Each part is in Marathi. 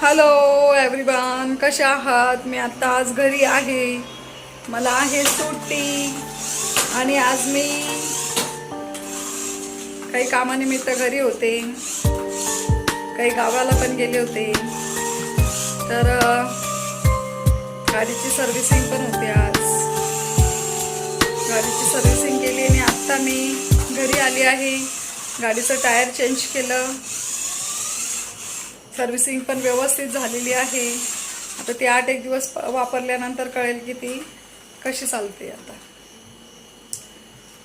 हॅलो एव्हरीवन, कशा आहात? मी आता आज घरी आहे. मला आहे सुट्टी आणि आज मी काही कामानिमित्त घरी होते, काही गावाला पण गेले होते. तर गाडीची सर्व्हिसिंग पण होती. आज गाडीची सर्व्हिसिंग केली आणि आत्ता मी घरी आली आहे. गाडीचं टायर चेंज केलं, सर्व्हिसिंग पण व्यवस्थित झालेली आहे. आता ती 8 दिवस वापरल्यानंतर कळेल की ती कशी चालते. आता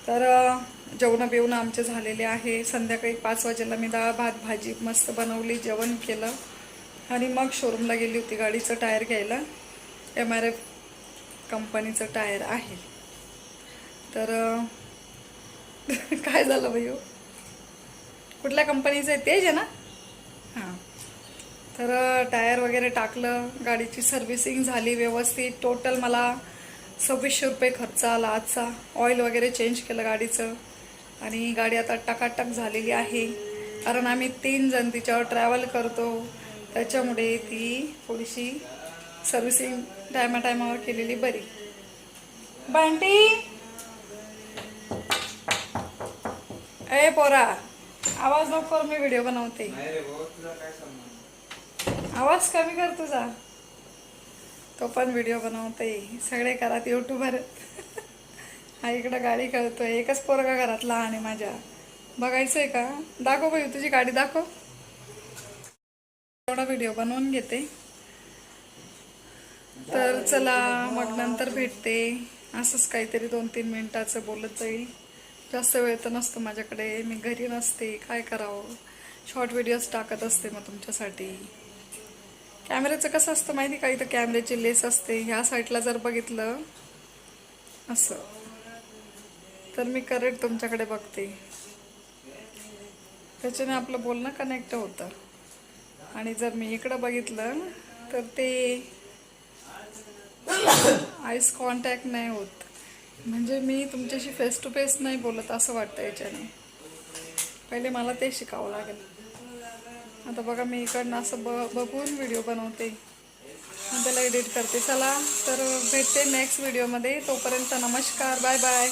तर जेवण बिवणं आमचे झालेले आहे. संध्याकाळी 5 वाजेला मी डाळ भात भाजी मस्त बनवली, जेवण केलं आणि मग शोरूमला गेली होती गाडीचं टायर घ्यायला. MRF कंपनीचं टायर आहे. तर काय झालं भाई, कुठल्या कंपनीचं आहे? तेच आहे ना? हां. तर टायर वगैरे टाकलं, गाडीची सर्व्हिसिंग झाली व्यवस्थित. टोटल मला 2600 रुपये खर्च आला आजचा. ऑइल वगैरे चेंज केलं गाडीचं आणि गाडी आता टकाटक झालेली आहे. कारण आम्ही 3 जण तिच्यावर ट्रॅव्हल करतो, त्याच्यामुळे ती थोडीशी सर्व्हिसिंग टायमावर केलेली बरी. बंटी, ए पोरा, आवाज नको करू, मी व्हिडिओ बनवते. आवाज कमी कर तुझा. तो पण व्हिडिओ बनवते. सगळे घरात युट्यूबर. हा इकडं गाडी कळतोय. एकच पोरगा घरात लहान आहे माझ्या. बघायचंय का? दाखव भाई, तुझी गाडी दाखव. एवढा व्हिडिओ बनवून घेते. तर चला मग नंतर भेटते. असंच काहीतरी 2-3 मिनिटाचं बोलत जाईल. जास्त वेळ तर नसतो माझ्याकडे, मी घरी नसते. काय करावं, शॉर्ट व्हिडिओज टाकत असते मग तुमच्यासाठी. कॅमेऱ्याचं कसं असतं माहिती का? इथं कॅमेऱ्याची लेस असते. ह्या साईडला जर बघितलं असं तर मी करेक्ट तुमच्याकडे बघते. त्याच्याने आपलं बोलणं कनेक्ट होतं. आणि जर मी इकडं बघितलं तर ते आईस कॉन्टॅक्ट नाही होत. म्हणजे मी तुमच्याशी फेस टू फेस नाही बोलत असं वाटतं याच्याने. पहिले मला ते शिकावं लागेल. आता बघा, मी इकडनं असं बघून व्हिडिओ बनवते आणि त्याला एडिट करते. चला तर भेटते नेक्स्ट व्हिडिओमध्ये. तोपर्यंत नमस्कार, बाय बाय.